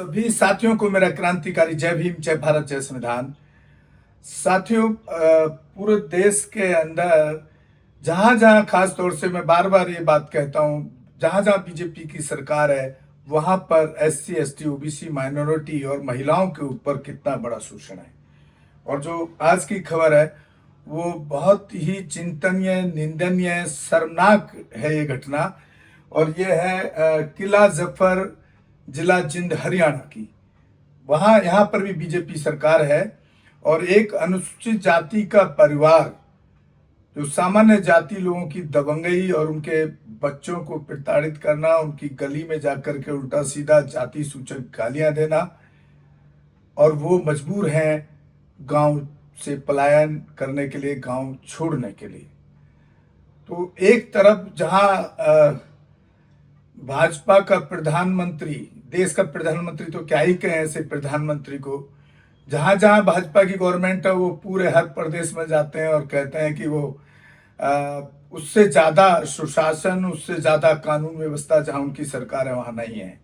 सभी साथियों को मेरा क्रांतिकारी जय भीम, जय भारत, जय संविधान। साथियों, पूरे देश के अंदर जहां जहां, खास तौर से मैं बार बार ये बात कहता हूं, जहां जहां बीजेपी की सरकार है वहां पर एससी, एसटी, ओबीसी, माइनॉरिटी और महिलाओं के ऊपर कितना बड़ा शोषण है। और जो आज की खबर है वो बहुत ही चिंतनीय, निंदनीय, शर्मनाक है ये घटना। और ये है किला जफर, जिला जिंद, हरियाणा की। वहां यहाँ पर भी बीजेपी सरकार है और एक अनुसूचित जाति का परिवार जो सामान्य जाति लोगों की दबंगई और उनके बच्चों को प्रताड़ित करना, उनकी गली में जाकर के उल्टा सीधा जाति सूचक गालियां देना, और वो मजबूर हैं गांव से पलायन करने के लिए, गांव छोड़ने के लिए। तो एक तरफ जहां भाजपा का प्रधानमंत्री, देश का प्रधानमंत्री तो क्या ही कहें ऐसे प्रधानमंत्री को, जहां जहां भाजपा की गवर्नमेंट है वो पूरे हर प्रदेश में जाते हैं और कहते हैं कि वो उससे ज्यादा सुशासन, उससे ज्यादा कानून व्यवस्था जहां उनकी सरकार है वहां नहीं है।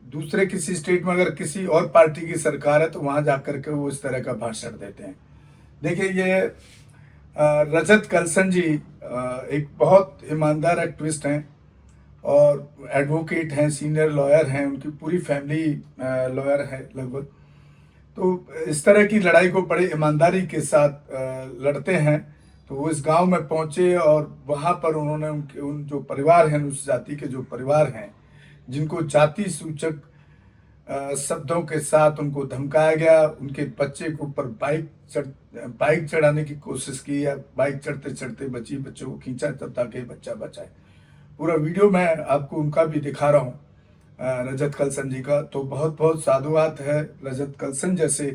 दूसरे किसी स्टेट में अगर किसी और पार्टी की सरकार है तो वहां जाकर के वो इस तरह का भाषण देते हैं। देखिए, ये रजत कलसन जी एक बहुत ईमानदार एक्टिविस्ट हैं और एडवोकेट हैं, सीनियर लॉयर हैं, उनकी पूरी फैमिली लॉयर है लगभग। तो इस तरह की लड़ाई को बड़े ईमानदारी के साथ लड़ते हैं। तो वो इस गांव में पहुंचे और वहां पर उन्होंने उन जो परिवार हैं, उस जाति के जो परिवार हैं जिनको जाति सूचक शब्दों के साथ उनको धमकाया गया, उनके बच्चे के ऊपर बाइक चढ़ाने की कोशिश की, या बाइक चढ़ते चढ़ते बच्चों को खींचा तब ताकि बच्चा बचाए। पूरा वीडियो मैं आपको उनका भी दिखा रहा हूँ, रजत कलसन जी का। तो बहुत बहुत साधुवाद है रजत कलसन जैसे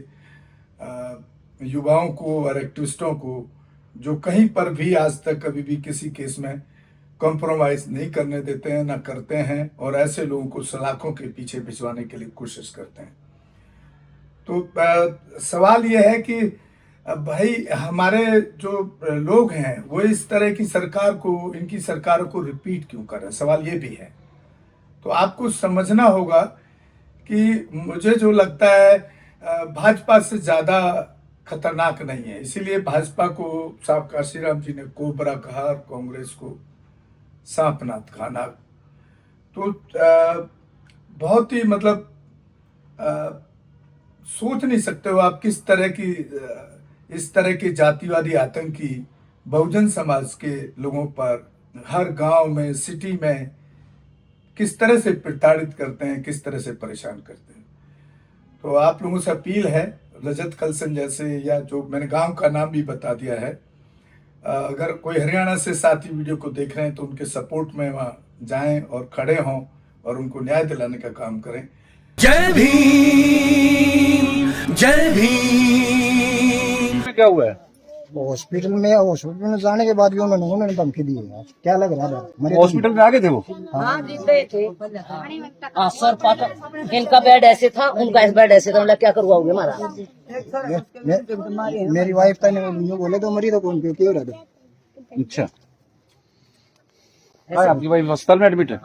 युवाओं को और एक्टिविस्टों को, जो कहीं पर भी आज तक कभी भी किसी केस में कॉम्प्रोमाइज नहीं करने देते हैं, ना करते हैं, और ऐसे लोगों को सलाखों के पीछे भिजवाने के लिए कोशिश करते हैं। तो सवाल यह है कि भाई हमारे जो लोग हैं वो इस तरह की सरकार को, इनकी सरकारों को रिपीट क्यों कर रहे हैं, सवाल ये भी है। तो आपको समझना होगा कि मुझे जो लगता है भाजपा से ज्यादा खतरनाक नहीं है। इसीलिए भाजपा को साहब काशीराम जी ने कोबरा कहा और कांग्रेस को सांपनाथ खाना। तो बहुत ही मतलब सोच नहीं सकते हो आप किस तरह की इस तरह के जातिवादी आतंकी बहुजन समाज के लोगों पर हर गांव में, सिटी में किस तरह से प्रताड़ित करते हैं, किस तरह से परेशान करते हैं। तो आप लोगों से अपील है, रजत कलसन जैसे, या जो मैंने गांव का नाम भी बता दिया है, अगर कोई हरियाणा से साथी वीडियो को देख रहे हैं तो उनके सपोर्ट में वहां जाएं और खड़े हों और उनको न्याय दिलाने का काम करें। जय भीम, जय भीम। क्या हुआ है? हॉस्पिटल में जाने के बाद भी उन्होंने धमकी दी है। क्या लग रहा है? हॉस्पिटल में आ गए थे वो? हाँ, दिख गए थे। हाँ सर, पाटा इनका बेड ऐसे था, उनका इस बेड ऐसे था। मतलब क्या करवाओगे हमारा? मेरी वाइफ था ने बोले तो मरी तो कौन क्यों रहा था? अच्छा, आपकी वाइफ अस्पताल में एडमिट है?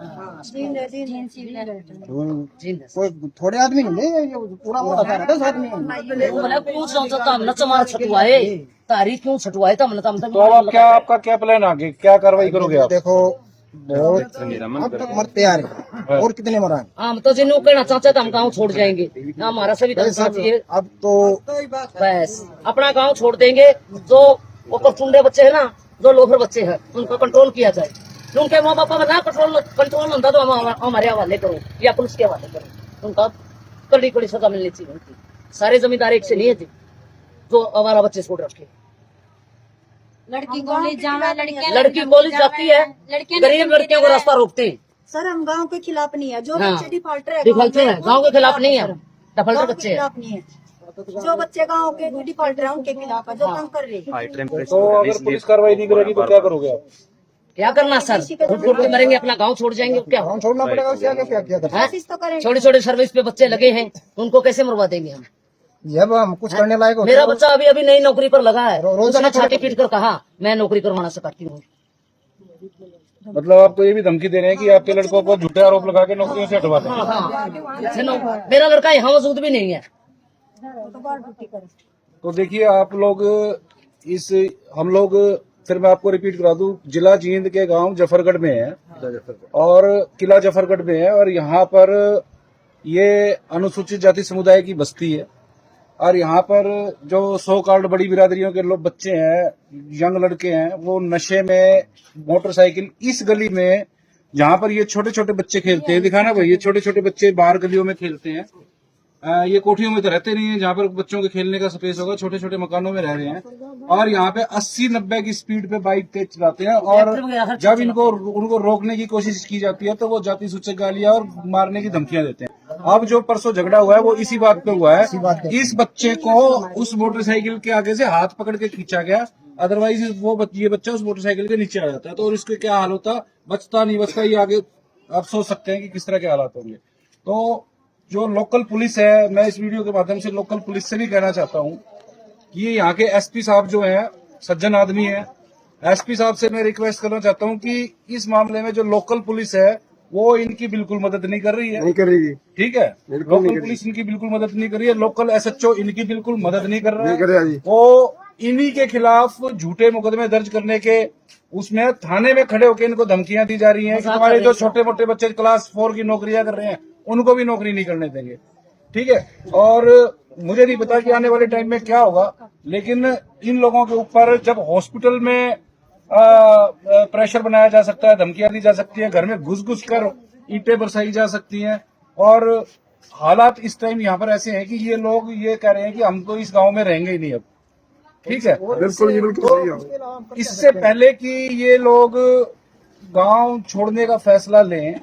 कोई थोड़े आदमी नहीं, पूरा मोटा सारा 10 आदमी। क्यों सोचता हमने तुम्हारा छटुआए, तारीख क्यों छटुआए था हमने? तो अब आप क्या, आपका क्या प्लान आगे, क्या कार्रवाई करोगे आप? देखो, बहुत अब तक मरते आ रहे और कितने मरा। हम तो जिन्हों कहना चाहते हम गाँव छोड़ जाएंगे, हमारा सभी चाहिए। अब तो बस अपना गाँव छोड़ देंगे। जो वो चुंडे बच्चे है ना, जो लोफर बच्चे हैं, उनको कंट्रोल किया जाए। उनके माँ बापा ना कंट्रोल होता तो हमारे हवाले करो या पुलिस के हवाले करो। उनका कड़ी कड़ी सजा मिलनी चाहिए। उनकी सारे जमींदार एक से नहीं है जी, जो हमारा बच्चे छोड़ रखे। लड़की कॉलेज जाना, लड़की कॉलेज जाती है, गरीब लड़कियों को रास्ता रोकते हैं। सर हम गांव के खिलाफ नहीं है। जो हाँ, बच्चे डिफॉल्टर है, डिफॉल्टर है, गाँव के खिलाफ नहीं है। डिफॉल्टर बच्चे है, खिलाफ नहीं है। जो बच्चे गांव के डिफॉल्टर है उनके खिलाफ है, जो तंग कर रहे हैं। तो अगर पुलिस कार्रवाई नहीं करेगी तो क्या करोगे आप? क्या करना सर? घुट के मरेंगे, अपना गांव छोड़ जाएंगे। क्या छोड़ना पड़ेगा, उससे आगे क्या किया? तो करेंगे। छोटे छोटे सर्विस पे बच्चे लगे हैं, उनको कैसे मरवा देंगे हम? जब हम कुछ करने लायक होते मेरा बच्चा अभी अभी नई नौकरी पर लगा है, रोजाना उसने छाती पीट कर कहा मैं नौकरी करवाना सिखाती हूँ। मतलब आपको ये भी धमकी दे रहे हैं कि आपके लड़कों को झूठे आरोप लगा के नौकरियों से हटवा दें। मेरा लड़का यहाँ मौजूद भी नहीं है। तो देखिए आप लोग हम लोग फिर मैं आपको रिपीट करा दूं, जिला जींद के गांव जफरगढ़ में है और किला जफरगढ़ में है, और यहाँ पर ये अनुसूचित जाति समुदाय की बस्ती है। और यहाँ पर जो सो कॉल्ड बड़ी बिरादरियों के लोग बच्चे हैं, यंग लड़के हैं, वो नशे में मोटरसाइकिल इस गली में जहाँ पर ये छोटे छोटे बच्चे खेलते हैं, दिखाना भाई, ये छोटे छोटे बच्चे बाहर गलियों में खेलते हैं। ये कोठियों में तो रहते नहीं है जहाँ पर बच्चों के खेलने का स्पेस होगा, छोटे छोटे मकानों में रह रहे हैं और यहाँ पे 80-90 की स्पीड पे बाइक तेज चलाते हैं। और जब उनको रोकने की कोशिश की जाती है तो वो जाति सूचक गालियां और मारने की धमकियां देते हैं। अब जो परसों झगड़ा हुआ है वो इसी बात पे हुआ है। इस बच्चे को उस मोटरसाइकिल के आगे से हाथ पकड़ के खींचा गया, अदरवाइज ये बच्चा उस मोटरसाइकिल के नीचे आ जाता है तो इसके क्या हाल होता, बचता नहीं बचता, ये आगे आप सोच सकते हैं कि किस तरह के हालात होंगे। तो जो लोकल पुलिस है, मैं इस वीडियो के माध्यम से लोकल पुलिस से भी कहना चाहता हूँ कि यहाँ के एसपी साहब जो हैं, सज्जन आदमी हैं, एसपी साहब से मैं रिक्वेस्ट करना चाहता हूँ कि इस मामले में जो लोकल पुलिस है वो इनकी बिल्कुल मदद नहीं कर रही है, नहीं करेगी, ठीक है। लोकल पुलिस इनकी बिल्कुल मदद नहीं कर रही है, लोकल एसएचओ इनकी बिल्कुल मदद नहीं कर रहा है। वो इन्हीं के खिलाफ झूठे मुकदमे दर्ज करने के उसमें थाने में खड़े होकर इनको धमकियां दी जा रही हैं कि तुम्हारे जो छोटे मोटे बच्चे क्लास 4 की नौकरियां कर रहे हैं उनको भी नौकरी नहीं करने देंगे, ठीक है। और मुझे नहीं पता कि आने वाले टाइम में क्या होगा, लेकिन इन लोगों के ऊपर जब हॉस्पिटल में प्रेशर बनाया जा सकता है, धमकियां दी जा सकती है, घर में घुस घुस कर ईंटें बरसाई जा सकती हैं, और हालात इस टाइम यहाँ पर ऐसे हैं कि ये लोग ये कह रहे हैं कि हम तो इस गांव में रहेंगे ही नहीं अब, ठीक है। बिल्कुल तो इससे पहले कि ये लोग गांव छोड़ने का फैसला लें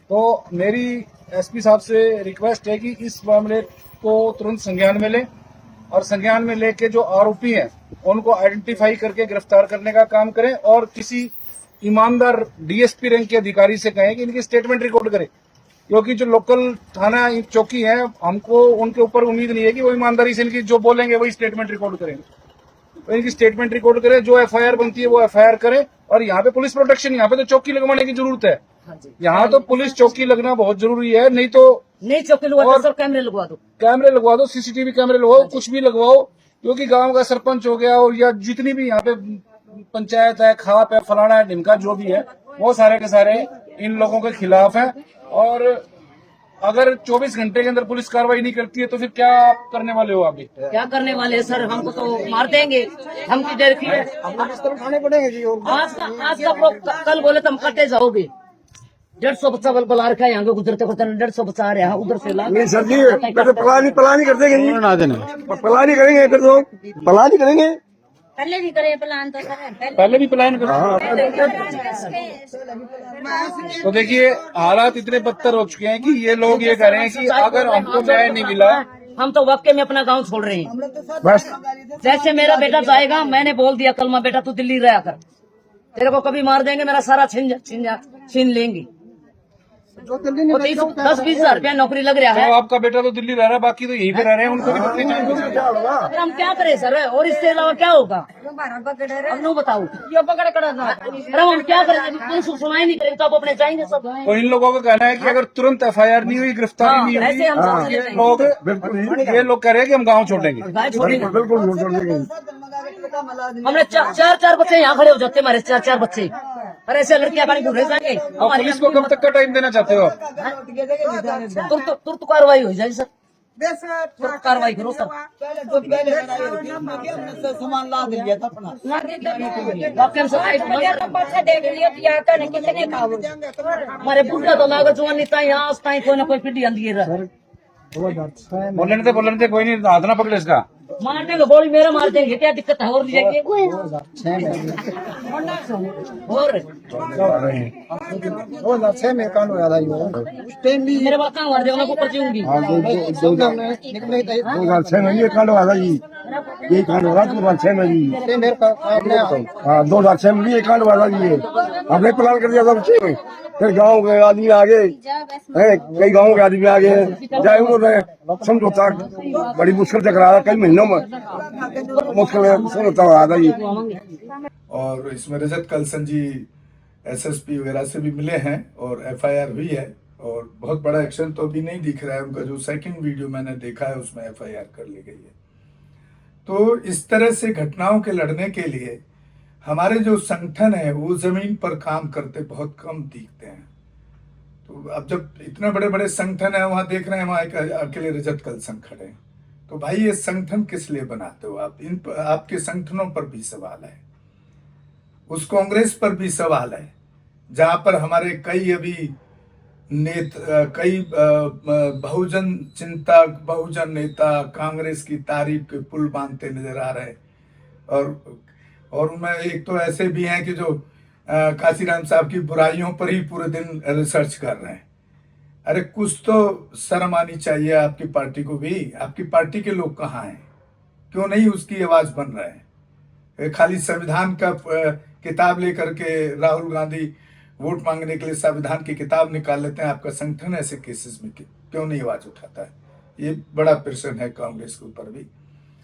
तो मेरी एसपी साहब से रिक्वेस्ट है कि इस मामले को तुरंत संज्ञान में लें और संज्ञान में लेके जो आरोपी हैं उनको आइडेंटिफाई करके गिरफ्तार करने का काम करें और किसी ईमानदार डीएसपी रैंक के अधिकारी से कहें कि इनकी स्टेटमेंट रिकॉर्ड करें, क्योंकि जो लोकल थाना चौकी है हमको उनके ऊपर उम्मीद नहीं है कि वो ईमानदारी से इनकी जो बोलेंगे वही स्टेटमेंट रिकॉर्ड करेंगे। तो इनकी स्टेटमेंट रिकॉर्ड करें, जो एफआईआर बनती है वो एफआईआर करें। और यहाँ पे पुलिस प्रोटेक्शन, यहाँ पे तो चौकी लगवाने की जरूरत है, यहाँ तो पुलिस चौकी लगना बहुत जरूरी है, नहीं तो नहीं चौकी लगवा दो, कैमरे लगवा दो, कैमरे लगवा दो, सीसीटीवी कैमरे लगवाओ, कुछ भी लगवाओ, क्योंकि गांव का सरपंच हो गया और या जितनी भी यहाँ पे पंचायत है, खाप है, फलाना है, ढिमका जो भी है, वो सारे के सारे इन लोगों के खिलाफ है। और अगर 24 घंटे के अंदर पुलिस कार्रवाई नहीं करती है तो फिर क्या आप करने वाले हो? अभी क्या करने वाले हैं सर, हमको तो मार देंगे, धमकी दे रखी है। उठाने पड़ेंगे जी। आज का कल बोले तो हम कटे जाओगे। 150 बच्चा बल बुला रखा है यहाँ के गुजरते गुजरते 150 बच्चा आ रहा है उधर से। नहीं सर जी, पलानी कर देंगे जी, पलानी करेंगे, फिर तो पलानी करेंगे। पहले भी करे प्लान तो सर, पहले भी प्लान करो। तो देखिए हालात इतने बदतर हो चुके हैं कि ये लोग ये कह रहे हैं कि अगर हमको न्याय नहीं मिला, हम तो वाकई में अपना गांव छोड़ रहे हैं। बस जैसे मेरा बेटा जाएगा, मैंने बोल दिया कल, बेटा तू दिल्ली रहा कर, तेरे को कभी मार देंगे, मेरा सारा छीन लेंगे। 10-20 हजार रुपया नौकरी लग रहा है। तो आपका बेटा तो दिल्ली रह रहा है, बाकी तो यहीं पे रह रहे हैं, उनको भी नौकरी चाहिए। फिर हम क्या करें सर, और इसके अलावा क्या होगा? अब नो बताओ, ये पकड़ कर हम क्या करें? पुलिस सुनाई नहीं करेंगे तो आप अपने जाएंगे सब। तो इन लोगों का कहना है कि अगर तुरंत एफआईआर नहीं हुई, गिरफ्तारी नहीं ऐसे हम हुई, ये लोग कह रहे हैं कि हम गाँव छोड़ेंगे। हमने 4 बच्चे यहाँ खड़े हो जाते, हमारे 4 बच्चे, और ऐसे लड़कियां गाड़ी घूम जाएंगे। और पुलिस को कब तक का टाइम देना चाहते हो आप? तुरंत कार्रवाई हो जाए सर, तुरंत कार्रवाई करो सर। सामान ला दिया था अपना, देख लियो कितने हमारे बुढ़ा तो लागर जवानी ताई यहाँ ताई कोई ना कोई पीढ़ी आंदी है। बोलने थे कोई नहीं, हाथ ना पकड़े इसका। मार देंगे, गोली मेरा मार देंगे, क्या दिक्कत है? और जाएंगे और 2006 में कांड हुआ था ये। मेरे बात कहाँ मार देगा, ऊपर जाऊंगी। 2006 में ये कांड हुआ था जी, ये कांड हुआ 2006 में जी। हाँ 2006 में ये कांड हुआ था जी। हमने प्लान कर दिया था बच्चे में, फिर गाँव के आदमी आगे, कई गाँव के आदमी आगे जाए, उन्होंने समझौता बड़ी मुश्किल से करा था, कई महीनों में मुश्किल समझौता हुआ था जी। और इसमें रजत कलसन जी एसएसपी वगैरह से भी मिले हैं और एफआईआर हुई है और बहुत बड़ा एक्शन तो अभी नहीं दिख रहा है। उनका जो सेकंड वीडियो मैंने देखा है उसमें एफआईआर कर ली गई है। तो इस तरह से घटनाओं के लड़ने के लिए हमारे जो संगठन है वो जमीन पर काम करते बहुत कम दिखते हैं। तो अब जब इतने बड़े बड़े संगठन है, वहां देख रहे हैं वहां एक अकेले रजत कल संघ खड़े हैं, तो भाई ये संगठन किस लिए बनाते हो आप? आपके संगठनों पर भी सवाल है, उस कांग्रेस पर भी सवाल है जहां पर हमारे कई अभी कई बहुजन चिंतक, बहुजन नेता कांग्रेस की तारीफ के पुल बांधते नजर आ रहे हैं। और उनमें एक तो ऐसे भी हैं कि जो काशीराम साहब की बुराइयों पर ही पूरे दिन रिसर्च कर रहे हैं। अरे कुछ तो शर्म आनी चाहिए आपकी पार्टी को भी। आपकी पार्टी के लोग कहाँ हैं? क्यों नहीं उसकी आवाज बन रहे हैं? खाली संविधान का किताब लेकर के राहुल गांधी वोट मांगने के लिए संविधान की किताब निकाल लेते हैं। आपका संगठन ऐसे केसेस में क्यों नहीं आवाज उठाता है? ये बड़ा प्रश्न है कांग्रेस के ऊपर भी।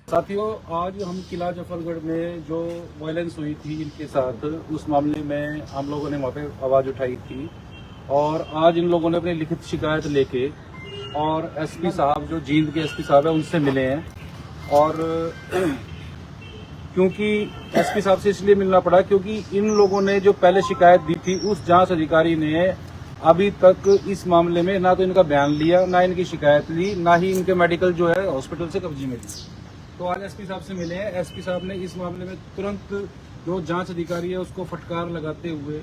साथियों, आज हम किला जफरगढ़ में जो वायलेंस हुई थी इनके साथ, उस मामले में हम लोगों ने वहाँ पे आवाज उठाई थी और आज इन लोगों ने अपनी लिखित शिकायत लेके और एसपी साहब जो जींद के एसपी साहब है उनसे मिले हैं। और क्योंकि एसपी साहब से इसलिए मिलना पड़ा क्योंकि इन लोगों ने जो पहले शिकायत दी थी उस जांच अधिकारी ने अभी तक इस मामले में ना तो इनका बयान लिया, ना इनकी शिकायत ली, ना ही इनके मेडिकल जो है हॉस्पिटल से कब्जे में ली। तो आज एसपी साहब से मिले हैं। एसपी साहब ने इस मामले में तुरंत जो जांच अधिकारी है उसको फटकार लगाते हुए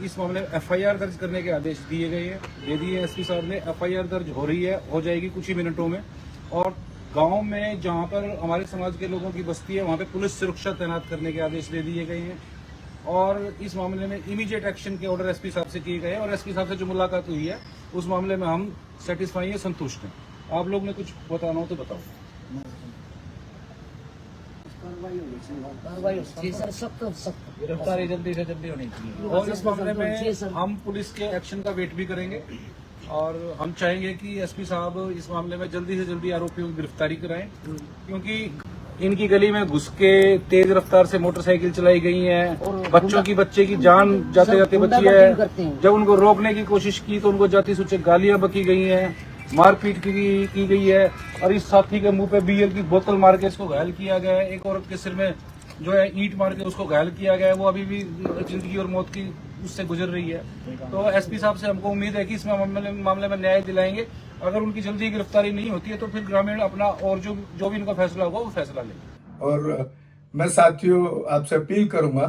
इस मामले में एफआईआर दर्ज करने के आदेश दिए गए हैं, दे दिए। एसपी साहब ने एफआईआर दर्ज हो रही है, हो जाएगी कुछ ही मिनटों में। और गांव में जहां पर हमारे समाज के लोगों की बस्ती है वहां पे पुलिस सुरक्षा तैनात करने के आदेश दे दिए गए हैं। और इस मामले में इमीडिएट एक्शन के ऑर्डर एसपी साहब से किए गए हैं। और एसपी साहब से जो मुलाकात हुई है उस मामले में हम सेटिस्फाई है, संतुष्ट हैं। आप लोग ने कुछ बताना हो तो बताओ। गिरफ्तारी जल्दी से जल्दी होनी चाहिए। और इस मामले में हम पुलिस के एक्शन का वेट भी करेंगे और हम चाहेंगे कि एसपी साहब इस मामले में जल्दी से जल्दी आरोपियों की गिरफ्तारी कराएं, क्योंकि इनकी गली में घुस के तेज रफ्तार से मोटरसाइकिल चलाई गई है। बच्चे की जान जाते जाते बची है। जब उनको रोकने की कोशिश की तो उनको जाति सूचक गालियां बकी गई हैं, मारपीट की गई है। और इस साथी के मुंह पे बियर की बोतल मार के इसको घायल किया गया है। एक औरत के सिर में जो है ईंट मार के उसको घायल किया गया है। वो अभी भी जिंदगी और मौत की उससे गुजर रही है। तो एसपी साहब से हमको उम्मीद है कि इस मामले में न्याय दिलाएंगे। अगर उनकी जल्दी गिरफ्तारी नहीं होती है तो फिर ग्रामीण अपना और जो भी इनका फैसला होगा वो फैसला लेंगे। और मैं साथियों आपसे अपील करूंगा,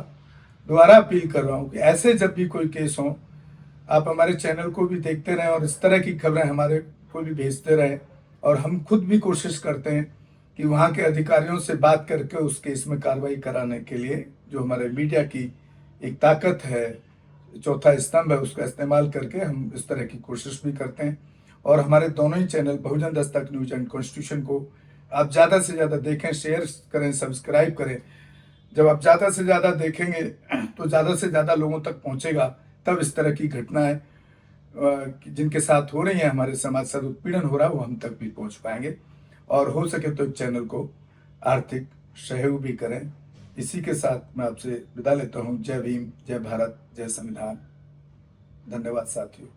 दोबारा अपील कर रहा हूं कि ऐसे जब भी कोई केस हो आप हमारे चैनल को भी देखते रहें और इस तरह की खबरें हमारे को भी भेजते रहें। और हम खुद भी कोशिश करते हैं कि वहाँ के अधिकारियों से बात करके उस केस में कार्रवाई कराने के लिए जो हमारे मीडिया की एक ताकत है, चौथा स्तंभ है, उसका इस्तेमाल करके हम इस तरह की कोशिश भी करते हैं। और हमारे दोनों ही channel Bahujan Dastak news and constitution को आप ज़्यादा से ज़्यादा देखें, शेयर करें, सब्सक्राइब करें। जब आप ज़्यादा से ज़्यादा देखेंगे तो ज़्यादा से ज़्यादा लोगों तक पहुँचेगा, तब इस तरह की घटनाएं जिनके साथ हो रही हैं, हमारे समाज से उत्पीड़न हो रहा है, वो हम तक भी पहुँच पाएंगे। और हो सके तो चैनल को आर्थिक सहयोग भी करें। इसी के साथ मैं आपसे विदा लेता हूँ। जय भीम, जय भारत, जय संविधान। धन्यवाद साथियों।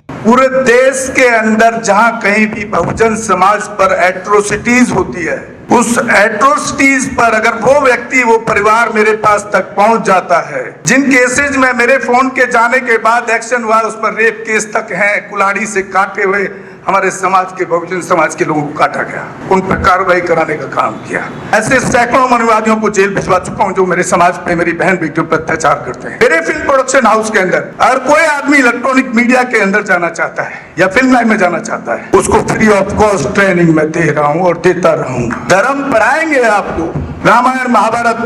पूरे देश के अंदर जहां कहीं भी बहुजन समाज पर एट्रोसिटीज होती है, उस एट्रोसिटीज पर अगर वो व्यक्ति, वो परिवार मेरे पास तक पहुंच जाता है, जिन केसेज में मेरे फोन के जाने के बाद एक्शन हुआ, उस पर रेप केस तक है, कुल्हाड़ी से काटे हुए हमारे समाज के, बहुजन समाज के लोगों को काटा गया, उन पर कार्रवाई कराने का काम किया। ऐसे सैकड़ों मनुवादियों को जेल भिजवा चुका हूं जो मेरे समाज पे, मेरी बहन बेटियों पर अत्याचार करते हैं। मेरे फिल्म प्रोडक्शन हाउस के अंदर अगर कोई आदमी इलेक्ट्रॉनिक मीडिया के अंदर जाना चाहता है या फिल्म लाइन में जाना चाहता है, उसको फ्री ऑफ कॉस्ट ट्रेनिंग में दे रहा हूं और देता रहूंगा। धर्म पढ़ाएंगे आपको, रामायण, महाभारत,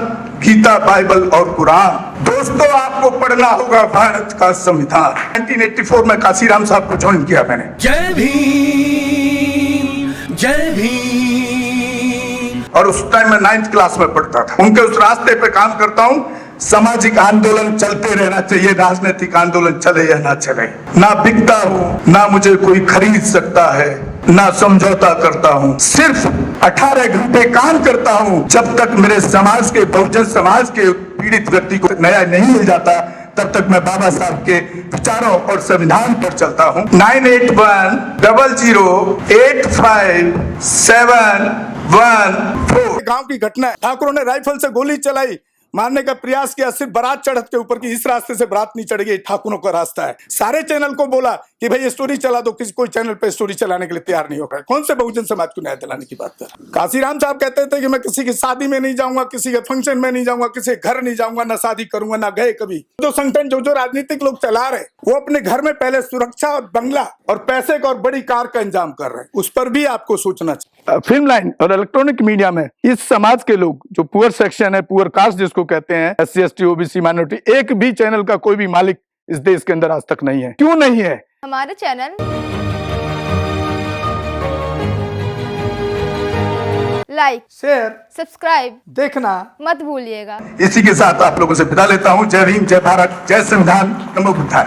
गीता, बाइबल और कुरान। दोस्तों, आपको पढ़ना होगा भारत का संविधान। 1984 में काशीराम साहब को ज्वाइन किया मैंने। जय भीम, जय भीम। और उस टाइम मैं 9th क्लास में पढ़ता था। उनके उस रास्ते पे काम करता हूँ सामाजिक आंदोलन चलते रहना चाहिए, राजनीतिक आंदोलन चले या ना चले। ना बिकता हूँ, ना मुझे कोई खरीद सकता है, ना समझौता करता हूँ, सिर्फ 18 घंटे काम करता हूँ। जब तक मेरे समाज के, बहुजन समाज के पीड़ित व्यक्ति को न्याय नहीं मिल जाता, तब तक मैं बाबा साहब के विचारों और संविधान पर चलता हूँ। 9810085714 गांव की घटना है। ठाकुरों ने राइफल से गोली चलाई, मारने का प्रयास किया, सिर्फ बारात चढ़त के ऊपर की, इस रास्ते से बारात नहीं चढ़ेगी, ठाकुरों का रास्ता है। सारे चैनल को बोला कि भाई स्टोरी चला दो, किसी कोई चैनल पे स्टोरी चलाने के लिए तैयार नहीं होगा। कौन से बहुजन समाज को न्याय दिलाने की बात कर? काशीराम साहब कहते थे कि मैं किसी की शादी में नहीं जाऊंगा, किसी के फंक्शन में नहीं जाऊंगा, किसी के घर नहीं जाऊंगा, ना शादी करूंगा, ना गए कभी। जो संगठन, जो राजनीतिक लोग चला रहे, वो अपने घर में पहले सुरक्षा और बंगला और पैसे का और बड़ी कार का इंतजाम कर रहे हैं। उस पर भी आपको सोचना चाहिए। फिल्म लाइन और इलेक्ट्रॉनिक मीडिया में इस समाज के लोग, जो पुअर सेक्शन है, पुअर कास्ट जिसको कहते हैं, SC ST OBC माइनॉरिटी, एक भी चैनल का कोई भी मालिक इस देश के अंदर आज तक नहीं है। क्यों नहीं है? हमारा चैनल लाइक, शेयर, सब्सक्राइब देखना मत भूलिएगा। इसी के साथ आप लोगों से विदा लेता हूं। जय भीम, जय भारत, जय संविधान, नमो बुद्धाय।